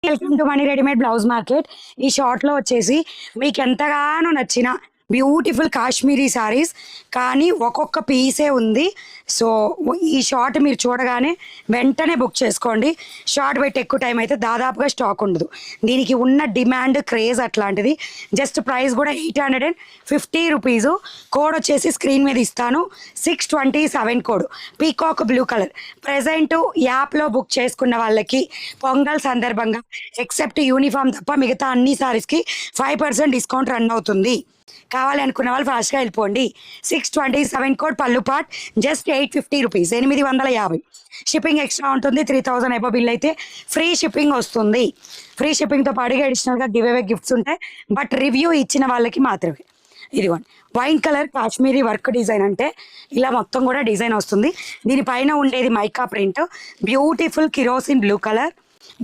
Welcome to money readymade blouse market. ఈ short లో వచ్చేసి మీకు ఎంతగానో నచ్చిన బ్యూటిఫుల్ కాశ్మీరీ సారీస్ కానీ ఒక్కొక్క పీసే ఉంది. సో ఈ షార్ట్ మీరు చూడగానే వెంటనే బుక్ చేసుకోండి. షార్ట్ పెట్టి ఎక్కువ టైం అయితే దాదాపుగా స్టాక్ ఉండదు. దీనికి ఉన్న డిమాండ్ క్రేజ్ అట్లాంటిది. జస్ట్ ప్రైస్ కూడా 850 రూపీస్. కోడ్ వచ్చేసి స్క్రీన్ మీద ఇస్తాను, 627 code, peacock blue colour. Present యాప్లో బుక్ చేసుకున్న వాళ్ళకి పొంగల్ సందర్భంగా ఎక్సెప్ట్ యూనిఫామ్ తప్ప మిగతా అన్ని సారీస్కి 5% డిస్కౌంట్ రన్ అవుతుంది. కావాలి అనుకున్న వాళ్ళు ఫాస్ట్గా వెళ్ళిపోండి. 627 కోడ్, పళ్ళు పాట్, జస్ట్ 850 రూపీస్, 850. షిప్పింగ్ ఎక్స్ట్రా ఉంటుంది. 3000 ఎబో బిల్ అయితే ఫ్రీ షిప్పింగ్ వస్తుంది. ఫ్రీ షిప్పింగ్తో పాటుగా అడిషనల్గా గివ్ అవే గిఫ్ట్స్ ఉంటాయి, బట్ రివ్యూ ఇచ్చిన వాళ్ళకి మాత్రమే. ఇదిగోండి wine colour Kashmiri work design, అంటే ఇలా మొత్తం కూడా డిజైన్ వస్తుంది. దీనిపైన ఉండేది mica print, beautiful kerosene blue colour.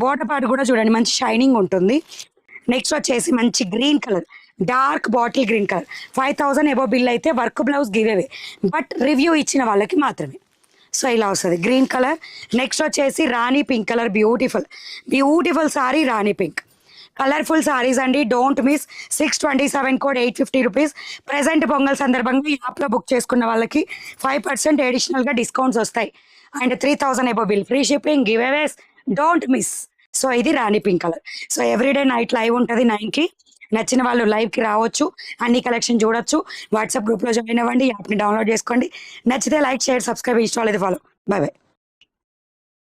Border part కూడా చూడండి మంచి షైనింగ్ ఉంటుంది. నెక్స్ట్ వచ్చేసి మంచి green colour, dark bottle green colour. 5000 above bill అయితే work blouse give away, but review ఇచ్చిన వాళ్ళకి మాత్రమే. సో ఇలా వస్తుంది గ్రీన్ కలర్. నెక్స్ట్ వచ్చేసి రాణి పింక్ కలర్, బ్యూటిఫుల్ సారీ రాణి పింక్. కలర్ఫుల్ సారీస్ అండి, don't miss. 627 code, 850 rupees. Present pongal సందర్భంగా ఈ యాప్లో బుక్ చేసుకున్న వాళ్ళకి 5% అడిషనల్గా డిస్కౌంట్స్ వస్తాయి. And 3000 above bill, free shipping, giveaways, don't miss. So ఇది rani pink colour. So everyday night live ఉంటుంది 9కి. నచ్చిన వాళ్ళు లైవ్కి రావచ్చు, అన్ని కలెక్షన్ చూడొచ్చు. వాట్సాప్ గ్రూప్లో జాయిన్ అవ్వండి, యాప్ని డౌన్లోడ్ చేసుకోండి. నచ్చితే లైక్, షేర్, సబ్స్క్రైబ్, ఇన్స్టాల్ అయితే ఫాలో. By by.